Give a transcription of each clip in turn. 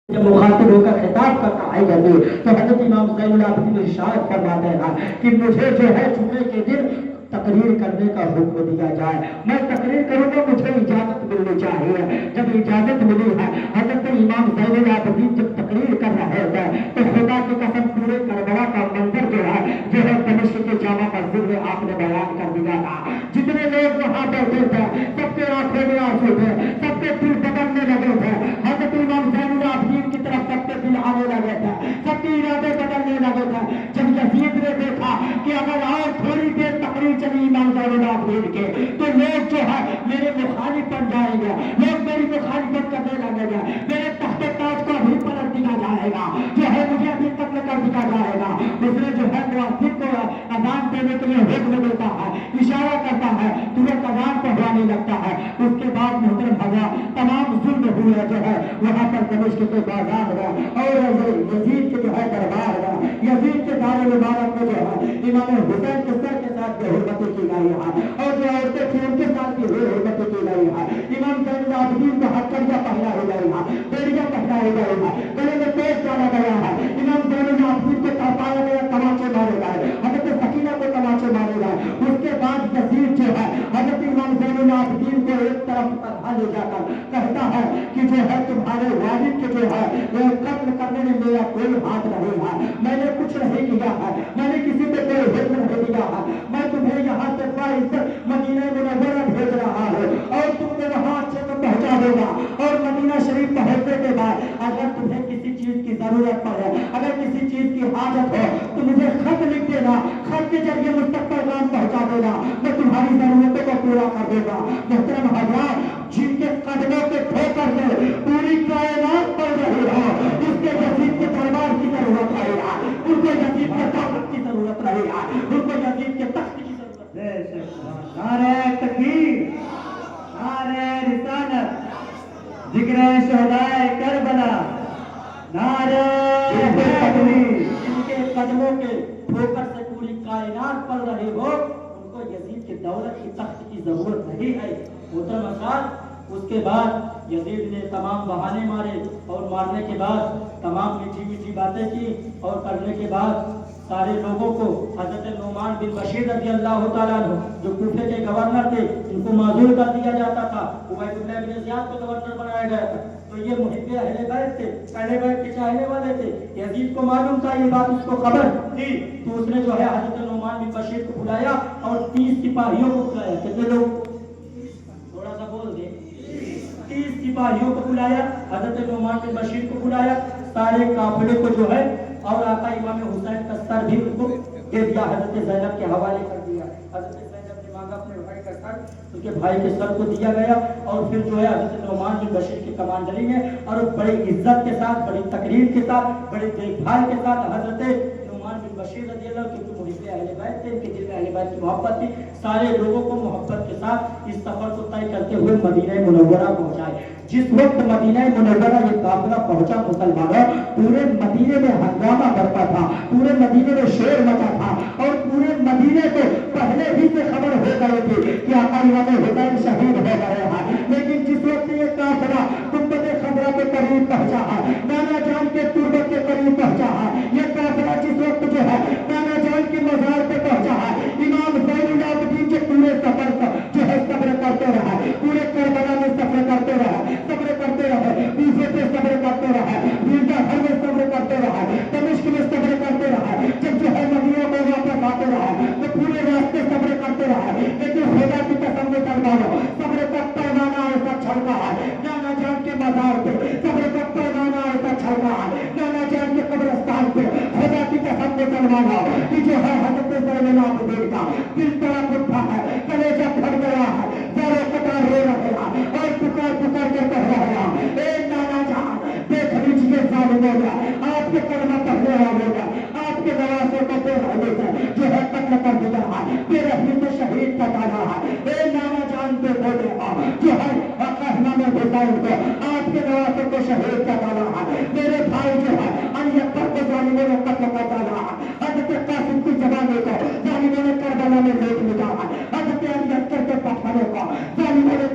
جب مخاطب ہو کر خطاب کرتا ہے یزید تو حضرت امام زین العابدین ارشاد فرماتے ہیں کہ مجھے جو ہے جمعے کے دن تقریر کرنے کا حکم دیا جائے، میں تقریر کروں گا، مجھے اجازت ملنی چاہیے۔ جب اجازت ملی ہے حضرت امام زین العابدین جب تقریر کر رہے ہیں تو خدا کی قسم پورے کربلا کا منظر جو ہے دمشق کے جامع مسجد میں آپ نے بیان کر دیا تھا۔ جتنے لوگ وہاں بیٹھے تھے سب کے آنکھوں میں آنسو تھے، سب کے دل بدلنے لگے تھے، حضرت امام زین العابدین کی طرف سب کے دل آنے لگے تھے، سب کے ارادے بدلنے لگے تھے۔ جب یزید نے دیکھا کہ اگر اور تھوڑی دیر تقریر چلی امام زین العابدین کے تو لوگ جو ہے میرے مخالف بن جائیں گے، لوگ میری مخالفت کرنے لگیں گے، میرے تخت تاج کو بھی پلٹ دیا جائے گا، جو ہے مجھے بھی قتل کر دیا جائے گا۔ اس نے جو ہے مؤذن کو اذان دینے کے لیے حکم دیتا ہے، اشارہ کرتا ہے، ترنت اذان پڑھوانے لگتا ہے۔ اس کے بعد محترم حضرات تمام ظلم ہوئے جو ہے وہاں پر دمشق کے بازار میں اور یزید کے جو ہے دربار میں، یزید کے دار مبارک میں جو ہے امام حسین کے سر کے ساتھ بے حرمتی کی گئی ہے اور جو عورتیں تھیں ان کے ساتھ بھی بے حرمتی کی گئی ہے۔ امام زین العابدین کو ہتھکڑیاں پہنائی گئی ہے، بیڑیاں پہنائی گئی ہے، گلے میں تیز ڈالا گیا ہے، امام زین العابدین کو تڑپایا گیا، تماچے مارے گئے، حضرت سکینہ کو تماچے مارے گئے۔ اس کے بعد یزید جو ہے حضرت امام زین العابدین کو ایک طرف تنہا لے جا کر کہتا ہے کہ جو ہے تمہارے والد کے جو ہے وہ قتل کرنے میں میرا کوئی ہاتھ نہیں ہے، میں نے کچھ نہیں کیا ہے، میں نے کسی پہ کوئی حکم نہیں دیا ہے، میں تمہیں یہاں سے باعزت مدینہ منورہ بھیج رہا ہوں اور تم کو وہاں اچھے سے پہنچا دے گا۔ اور مدینہ شریف پہنچنے کے بعد اگر تمہیں کسی چیز کی ضرورت پڑے، اگر کسی چیز کی حاجت ہو تو مجھے خط لکھ دینا، خط کے ذریعے مجھ تک پیغام پہنچا دینا، میں تمہاری ضرورتوں کو پورا کر دے گا۔ محترم حضرات جن کے قدموں کے ٹھوکر سے پوری کائنات پڑ رہی ہے اس کے یزید کے دربار کی ضرورت نہیں ہے، ان کو یزید کے طاقت کی ضرورت نہیں ہے، ان کو یزید کے تخت کی ضرورت ہے۔ نعرہ تکبیر، نعرہ رسالت، ذکر شہدائے کربلا، نعرہ تکبیر۔ جن کے قدموں کے ٹھوکر سے پوری کائنات پڑ رہی ہو ان کو یزید کے دولت کی تخت کی ضرورت نہیں ہے۔ محترم حضرات اس کے بعد یزید نے تمام بہانے مارے اور مارنے کے بعد تمام میٹھی میٹھی باتیں کی اور کرنے کے بعد سارے لوگوں کو حضرت نعمان بن بشیر رضی اللہ تعالیٰ عنہ جو کوفے کے گورنر تھے ان کو معذور کر دیا جاتا تھا، عبید اللہ بن زیاد کو گورنر بنایا گیا تھا۔ تو یہ محب اہل بیت تھے، اہل بیت کے چاہنے والے تھے، یزید کو معلوم تھا یہ بات، اس کو خبر تھی، تو اس نے جو ہے حضرت نعمان بن بشیر کو بلایا اور 30 سپاہیوں کو بلایا۔ کتنے لوگ؟ تھوڑا سا بول دیں، 30 سپاہیوں کو بلایا، حضرت نعمان بن بشیر کو بلایا، سارے قافلے کو جو ہے اور آقا امام حسین کا سر بھی ان کو دے دیا، حضرت زینب کے حوالے کر دیا۔ حضرت زینب نے مانگا اپنے بھائی کا سر، اس کے بھائی کے سر کو دیا گیا اور پھر جو ہے حضرت نعمان بن بشیر کی کمانڈری میں اور بڑی عزت کے ساتھ، بڑی تقریر کے ساتھ، بڑی دیکھ بھال کے ساتھ حضرت نعمان بن بشیر رضی اللہ عنہ کے محب اہل بیت تھے، ان کے دل میں اہل بیت کی محبت تھی، سارے لوگوں کو محبت کے ساتھ اس سفر کو طے کرتے ہوئے مدینہ منورہ پہنچائے۔ جس وقت مدینہ منورہ یہ قافلہ پہنچا مسلمانوں، پورے مدینے میں ہنگامہ برپا تھا، پورے مدینے میں شور مچا تھا اور پورے مدینے کو پہلے ہی سے خبر ہو گئی تھی کہ آقا امام حسین شہید ہو گئے ہیں۔ لیکن جس وقت یہ قافلہ گنبد خضرا کے قریب پہنچا ہے، نانا جان کے تربت کے قریب پہنچا ہے، یہ قافلہ جس وقت جو ہے نانا جان کے مزار پہ پہنچا ہے، امام زین العابدین کے پورے سفر جو ہے صبر کرتے رہے، پورے کربلا میں صبر کرتے رہے، صبر کرتے رہے، کوفے پہ صبر کرتے رہے، مرزا گھر میں صبر کرتے رہے، دمشق میں صبر کرتے رہے، جب جو ہے مدینہ میں واپس آتے رہے تو پورے راستے صبر کرتے رہے۔ لیکن خدا کی قسم مسلمانوں صبر کا پیمانہ ایسا چھڑکا ہے نانا جان کے مزار پہ، صبر کا پیمانہ ایسا چھڑکا ہے نانا جان کے قبرستان پہ، خدا کی قسم مسلمانوں کہ جو ہے حضرت زین العابدین کا دل تڑپ اٹھا ہے، کلیجہ پھٹ گیا ہے، زاروں قطار رو رہے ہیں اور پکار پکار کے کہہ رہے ہیں، اے نانا جان دیکھ لیجیے ظالموں کا، آپ کے کلمہ پڑھنے والوں کا، آپ کے نوازوں کو بے رحمی سے جو ہے قتل کر دیا ہے، بے رحمی سے شہید بتانا ہے۔ اے نانا جان پہ بولے جو ہے آقا امام حسین کو، آپ کے نوازوں کو شہید بتانا ہے، میرے بھائی جو ہے علی اکبر کو ظالموں نے قتل کر ڈالا ہے، حضرت قاسم کی زبانوں کو ظالموں نے کربلا میں لوٹ مٹا ہے، حضرت علی اکبر کے پتھروں کو ظالموں نے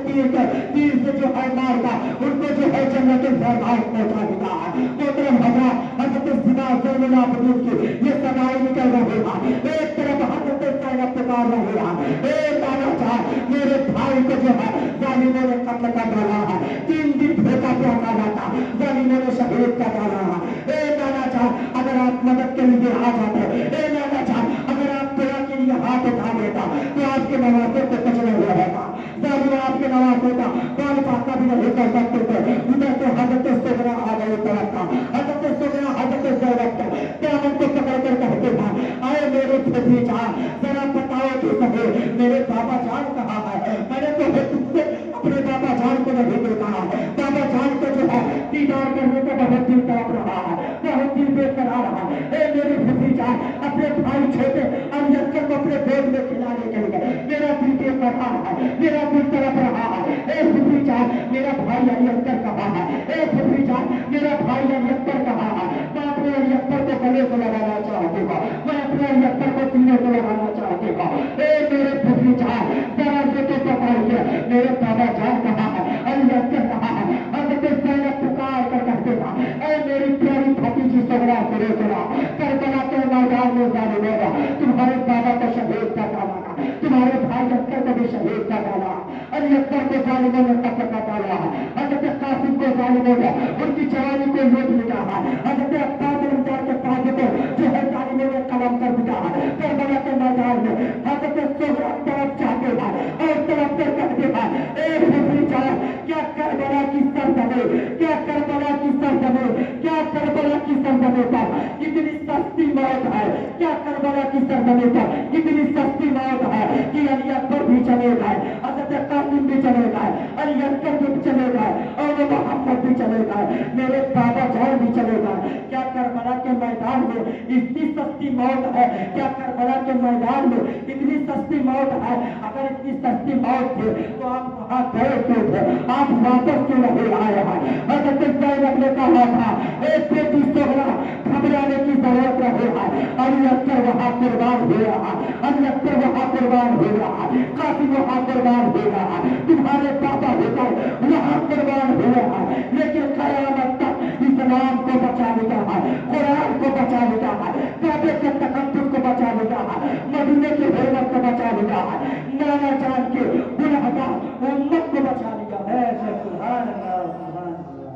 تیر سے جو ہے مار کر ان کو جو ہے جنت फरमाइश पहुंचा देता है। मोहतरम हजरत, हजरत ज़िना ज़ैनुल आबिदीन की ये सदाएं निकल रही है। एक तरफ हजरत ज़ैनब पुकार रही है, ए नाना जान, मेरे भाई को जो है जालिमों ने कत्ल कर डाला है, 3 दिन धोखा पहुंचाना था, जालिमों ने शहीद कर डाला है। ए नाना जान, अगर आप मदद के लिए आ जाते, ए नाना जान, अगर आप दुआ के लिए हाथ उठा देता तो आपके नवाजों को कुछ नहीं रहेगा, जालिम आपके नवाजों का कौन पाका भी नहीं कर सकते थे। उधर से हजरत सुगरा आ गई तरफ था, हजरत सुगरा हजरत ज़ैनब का दामन को पकड़ कर कहते हैं, आए मेरे भतीजा, जरा बताओ तो सही मेरे बाबा जान कहाँ है। मैंने तो तुमसे अपने बाबा जान को नहीं देखा है, बाबा जान को जो है दीदार करने का बहुत दिल तड़प रहा है, बहुत दिल बेकरार रहा है। ए मेरे भतीजा, अपने भाई छोटे अलियस्कर को अपने गोद में खिलाने के लिए मेरा दिल बेकरार है, मेरा दिल तड़प रहा है। ए भतीजा, मेरा भाई अलियस्कर कहाँ है। ए भतीजा, मेरा भाई अलियस्कर कहाँ है। मैं अपने अलियस्कर को गले से लगाना चाहती हूँ, मैं अपने अलियस्कर को सीने से लगाना चाहती हूँ। ए मेरे भतीजा, जरा ये तो बताइए मेरे बाबा जान कहाँ है, अलियस्कर कहाँ है। हजरत ज़ैनब पुकार कर कहते हैं, ए मेरी प्यारी भतीजी सुगरा, सुनो सुना, करबला के मैदान में जालिमों ने तुम्हारे बाबा को शहीद कर डाला, तुम्हारे भाई अख्तर को भी शहीद कर डाला, अलियस्कर को जालिमों ने कत्ल कर डाला, हजरत कासिम को जालिमों ने उनकी जवानी को लूट लिया है, हजरत अब्बास रमजान के पास को जो है जालिमों ने कलम कर दिया है। करबला के मैदान में हजरत सुगरा तरफ चाहते हैं और तरफ कर कहते हैं, ए भतीजा, क्या करबला की सरजमी, क्या करबला की सरजमी, क्या करबला की सरजमी पर इतनी सस्ती मौत है, क्या करबला की सरजमी पर इतनी सस्ती मौत है कि अली अकबर भी चले गए, हजरत कासिम भी चले गए, अली अकबर भी चले गए और मोहम्मद भी चले गए, मेरे बाबा जान भी चले गए। क्या करबला के मैदान में इतनी सस्ती मौत है, क्या करबला के मैदान में इतनी सस्ती मौत है। अगर इतनी सस्ती मौत थी तो आप वहां गए क्यों थे, आप वापस क्यों नहीं आए हैं। हजरत ज़ैनब ने कहा था, एक बेटी सुगरा, घबराने की जरूरत नहीं है, अली अकबर वहां कुर्बान हो रहा, अली अकबर वहां कुर्बान हो रहा, कासिम वहां कुर्बान हो रहा, तुम्हारे पापा हुसैन वहां कुर्बान हो रहा, लेकिन कयामत तक इस्लाम को बचा लिया है, कुरान को बचा लिया है, काबे के तकद्दुस को बचा लिया है, मदीने की हुर्मत को बचा लिया है, नाना जान के गुनहगार उम्मत को बचा लिया है। सुभान अल्लाह, सुभान अल्लाह,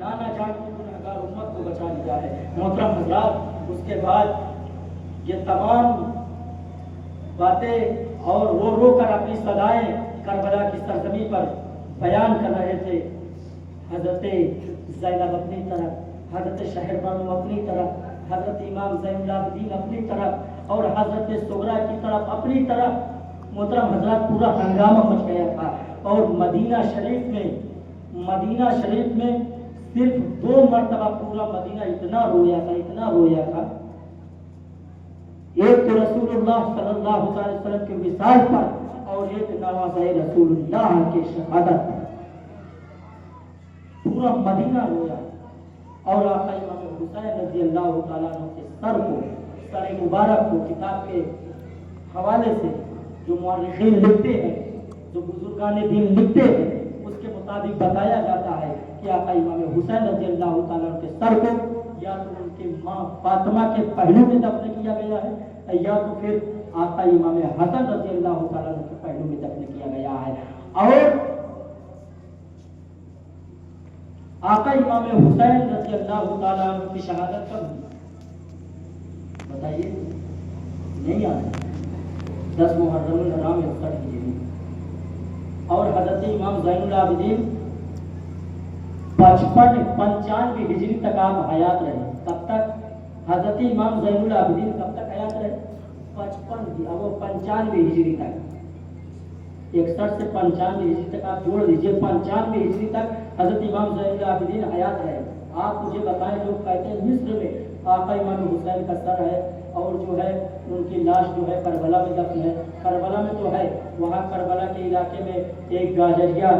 नाना जान की गुनहगार उम्मत को बचा लिया है। मोहतरम हज़रात, उसके बाद ये तमाम बातें और रो रो कर अपनी सदाएं करबला की सरजमी पर बयान कर रहे थे। हजरत ज़ैनब अपनी तरफ, हजरत शहरबानू अपनी तरफ, हजरत इमाम ज़ैनुल आबिदीन अपनी तरफ और हजरत सुगरा की तरफ अपनी तरफ। मोहतरम हजरत, पूरा हंगामा मच गया था और मदीना शरीफ में सिर्फ 2 मरतबा पूरा मदीना इतना रोया था, इतना रोया था। एक तो रसूलुल्लाह सल्लल्लाहु अलैहि वसल्लम के विसाल पर और एक नवाज़े रसूलुल्लाह के शहादत पर पूरा मदीना रोया। और आका इमाम हुसैन रज़ी अल्लाह तआला अन्हु के सर मुबारक को किताब के हवाले से जो मुअर्रिखीन लिखते हैं, जो बुजुर्गान दीन लिखते हैं, उसके मुताबिक बताया जाता है कि आका इमाम हुसैन रज़ी अल्लाह तआला अन्हु के सर को या तो उनकी माँ फातिमा के पहलू में दफन किया गया है या तो फिर आका इमाम हसन रज़ी अल्लाह तआला अन्हु के पहलू में दफन किया गया है। और आका इमाम हुसैन रज़ी अल्लाह तआला अन्हु की शहादत कब हुई बताइए? नहीं याद? 10 मुहर्रम हराम 61 हिजरी। और हजरत इमाम ज़ैनुल आबिदीन 55-95 हिजरी तक आप हयात रहे। कब तक? हजरत इमाम ज़ैनुल आबिदीन कब तक हयात रहे? 95 हिजरी तक। 61 से 95 हिजरी तक आप जोड़ लीजिए, 95 हिजरी तक हजरत इमाम ज़ैनुल आबिदीन हयात रहे। आप मुझे बताएं, लोग कहते हैं मिस्र में आका इमाम हुसैन का सर है और जो है उनकी लाश जो है करबला में दफन है। करबला में तो है, वहाँ करबला के इलाके में एक गाजरिया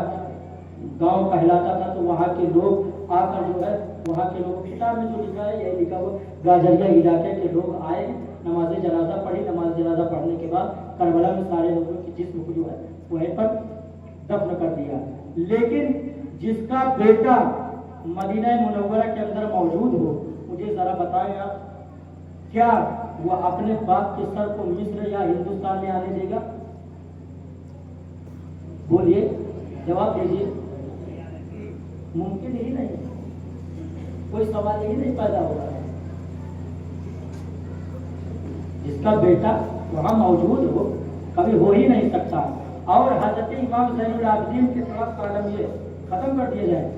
गांव कहलाता था, तो वहाँ के लोग आकर जो है वहाँ के लोग, किताब में जो लिखा है यही लिखा हुआ, गाजरिया इलाके के लोग आए, नमाज जनाजा पढ़ी, नमाज जनाजा पढ़ने के बाद करबला में सारे लोगों के जिस्म को जो है वहीं पर दफन कर दिया। लेकिन जिसका बेटा मदीना मुनव्वरा के अंदर मौजूद हो, मुझे ज़रा बताएं आप, क्या वो अपने बाप के सर को मिस्र या हिंदुस्तान में आने देगा? बोलिए, जवाब दीजिए। मुमकिन ही नहीं, कोई सवाल ही नहीं पैदा हो रहा है। जिसका बेटा वहां मौजूद हो, कभी हो ही नहीं सकता। और हजरत इमाम ज़ैनुल आबिदीन के तरफ कलम ये खत्म कर दिया जाए।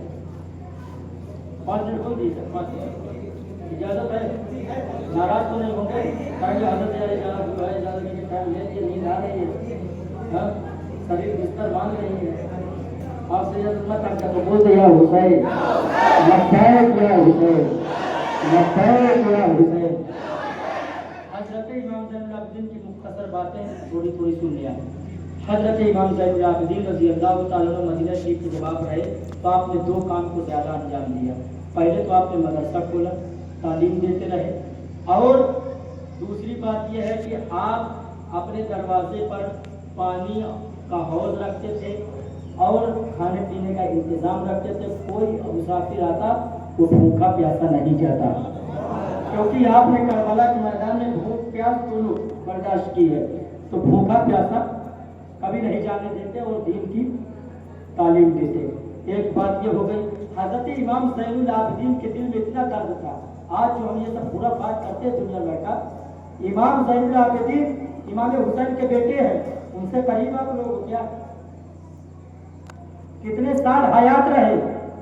5 मिनट हो दी, इजाजत है, नाराज तो नहीं होंगे? कहेंगे हजरत यार इजाजत जो है, इजाजत के टाइम ले लिए, नींद आ रही है, शरीर बिस्तर मांग रही है, आपसे इजाजत मत करके तो बोल दिया हुसैन, लब्बैक या हुसैन, लब्बैक या हुसैन। हजरत इमाम ज़ैनुल आबिदीन की मुख्तसर बातें थोड़ी थोड़ी सुन लिया। हजरत इमाम ज़ैनुल आबिदीन रज़ी अल्लाह तआला अन्हु मदीना शरीफ के जब आप रहे तो आपने 2 काम को ज़्यादा अंजाम दिया। पहले तो आपने मदरसा खोला, तालीम देते रहे, और दूसरी बात यह है कि आप अपने दरवाजे पर पानी का हौज रखते थे और खाने पीने का इंतज़ाम रखते थे। कोई मुसाफिर आता वो भूखा प्यासा नहीं जाता, क्योंकि आपने करबला के मैदान में भूख प्यास दोनों बर्दाश्त की है, तो भूखा प्यासा कभी नहीं जाने देते और दीन की तालीम देते। एक बात ये हो गई। हजरत इमाम ज़ैनुल आबिदीन के दिल में इतना दर्द था, आज जो हम ये सब पूरा बात करते हैं दुनिया भर का, इमाम ज़ैनुल आबिदीन इमाम हुसैन के बेटे हैं, उनसे करीब आप लोग क्या? कितने साल हयात रहे,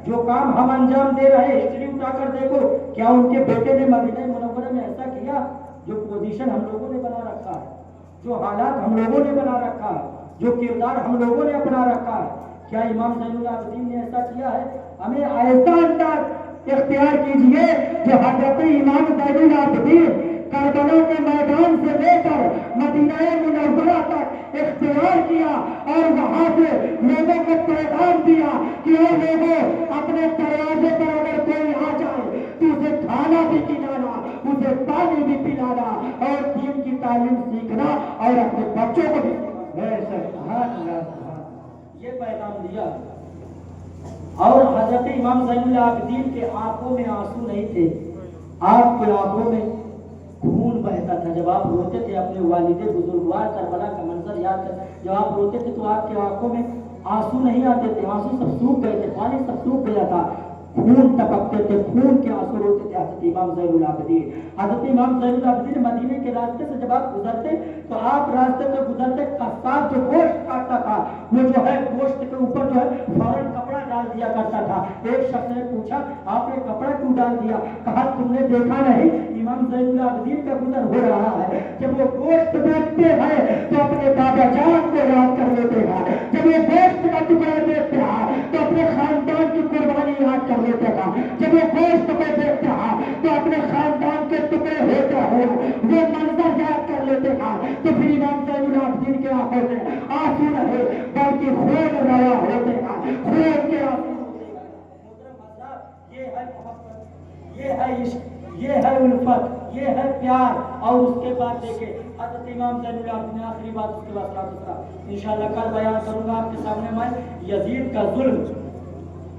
जो काम हम अंजाम दे रहे, हिस्ट्री उठाकर देखो, क्या उनके बेटे ने मदीना मुनव्वरा में ऐसा किया? जो पोजीशन हम लोगों ने बना रखा है, जो हालात हम लोगों ने बना रखा है, जो किरदार हम लोगों ने अपना रखा है, क्या इमाम ज़ैनुल आबिदीन ने ऐसा किया है? हमें ऐसा अंदाज इख्तियार कीजिए कि हजरत इमाम ज़ैनुल आबिदीन करबला के मैदान से लेकर मदीना मुनव्वरा तक इख्तियार किया और वहां से लोगों को पैगाम दिया कि ओ लोगों, अपने दरवाजे पर अगर कोई आ जाए तो उसे खाना भी खिलाना, उसे पानी भी पिलाना और दीन की तालीम सीखना और अपने बच्चों को भी ये पैगाम दिया। और हजरत इमाम ज़ैनुल आबिदीन के आंखों में आंसू नहीं थे, आपके आंखों में खून बहता था। जब आप रोते थे अपने वालिदे बुजुर्गवार करबला का मंजर याद कर, जब आप रोते थे तो आपके आंखों में आंसू नहीं आते थे, आंसू सब सूख गए थे, पानी सब सूख गया था, खून टपकते थे, खून के आंसू रोते थे हजरत इमाम ज़ैनुल आबिदीन। हजरत इमाम ज़ैनुल आबिदीन मदीने के रास्ते से जब आप गुजरते तो आप रास्ते में गुजरते कसाब जो गोश्त काटता था, वो जो है गोश्त के ऊपर जो है फौरन कपड़ा डाल दिया करता था। एक शख्स ने पूछा, आपने कपड़ा क्यों डाल दिया? कहा, तुमने देखा नहीं इमाम ज़ैनुल आबिदीन का गुजर हो रहा है, जब वो गोश्त देखते हैं तो अपने बाबा जान को याद कर लेते हैं, जब वो गोश्त का टुकड़ा देखते हैं तो अपने खानदान की कुर्बानी याद कर लेते हैं, जब वो गोश्त को देखते हैं तो अपने खानदान के टुकड़े होते हैं वो मंजर याद कर लेते हैं। तो फिर इमाम ज़ैनुल आबिदीन के आंखों में आंसू नहीं बल्कि खून रवा होते हैं, खून के आंसू होते हैं। ये है मोहब्बत, ये है इश्क, ये है उल्फत, ये है प्यार। और उसके बाद देखे हज़रत इमाम ज़ैनुल आबिदीन, आखिरी बात उसके बाद इंशाअल्लाह कल बयान करूंगा आपके सामने। मैं यजीद का जुल्म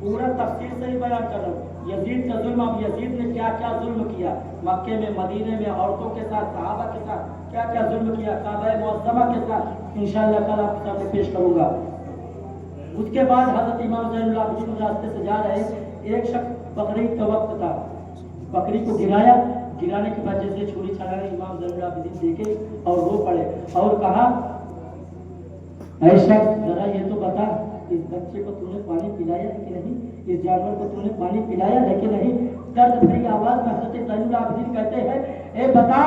पूरा तफसील से ही बयान कर रहा हूँ। यजीद का जुल्म, अब यजीद ने क्या क्या जुल्म किया मक्के में, मदीने में, औरतों के साथ, सहाबा के साथ क्या क्या जुल्म किया, काबा मुअज़्ज़मा के साथ, इंशाअल्लाह कल आपके सामने पेश करूंगा। उसके बाद हज़रत इमाम ज़ैनुल आबिदीन रास्ते से जा रहे, एक शख्स बकरीद का वक्त था, बकरी को गिराया, गिराने के बाद जैसे छुरी चलाने इमाम ज़ैनुल आबिदीन देखे और रो पड़े और कहा, ऐ शख्स जरा ये तो बता, इस बच्चे को तूने पानी पिलाया है कि नहीं, इस जानवर को तूने पानी पिलाया है कि नहीं? दर्द भरी आवाज में हज़रत ज़ैनुल आबिदीन कहते हैं, ए बता,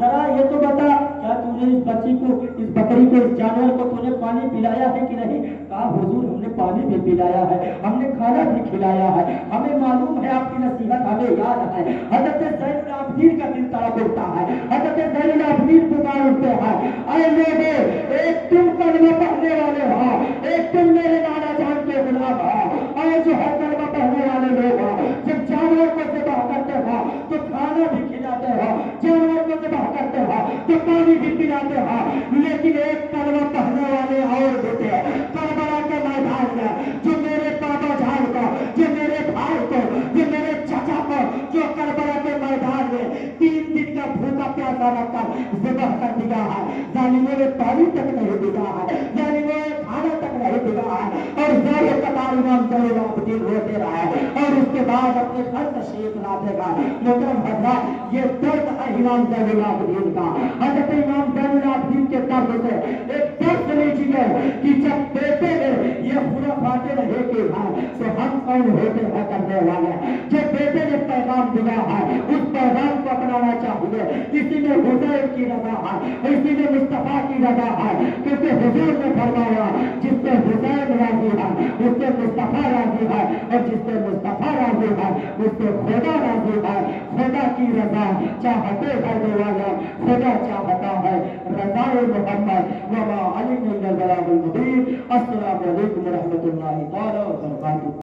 जरा ये तो बता, क्या तूने इस बच्ची को, इस बकरी को, इस जानवर को तूने पानी पिलाया है कि नहीं? कहा, हुजूर हमने पानी भी पिलाया है, हमने खाना भी खिलाया है, हमें मालूम है आपकी नसीहत हमें याद है। हज़रत ज़ैनुल आबिदीन का दिल तड़प उठता है, हज़रत ज़ैनुल आबिदीन पुकार उठते हैं, ऐ लोगों, एक तुम कलमा पढ़ने वाले हो, एक तुम मेरे नाना जान के गुलाम हो, और जो है कलमा पढ़ने वाले लोग हो, जब जानवर को ज़िबह करते हो तो खाना भी खिलाते हो, जानवर को ज़िबह करते हो तो पानी भी पिलाते हो, लेकिन एक कलमा पढ़ने वाले और होते हैं करबला के मैदान में, जो मेरे बाबा जान को, जो मेरे भाई को, और करबला के मैदान में 3 दिन का भूखा प्यासा रखकर ज़िबह कर दिया है। जालिमों ने पानी तक नहीं दिया है, जालिमों ने खाना तक नहीं दिया है, और ज़ाहिर कतार इमाम ज़ैनुल आबिदीन रोते रहे, और उसके बाद अपने घर तशरीफ लाते गए। मोहतरम हज़रात, ये दर्द है इमाम ज़ैनुल आबिदीन का। हज़रत इमाम ज़ैनुल आबिदीन के दर्द से एक दर्द लीजिए कि जब बेटे ने ये खुराफाते रहे कि हैं तो हम कौन होते हैं करने वाले। जो बेटे ने पैगाम दिया है उस पैगाम को अपनाना चाहिए। इसी में हुसैन की रज़ा है, इसी में मुस्तफा की रज़ा है, क्योंकि हुजूर ने फरमाया जिससे हुसैन राजी है उससे मुस्तफा राजी है, और जिससे मुस्तफा राजी है उससे खुदा राजी है। खुदा की रज़ा चाहते हैं दो वाला, खुदा चाहता है रज़ाए मोहम्मद। वमा अलैना इल्लल बलागुल मुबीन। अस्सलामु अलैकुम व रहमतुल्लाहि तआला व बरकातुहू।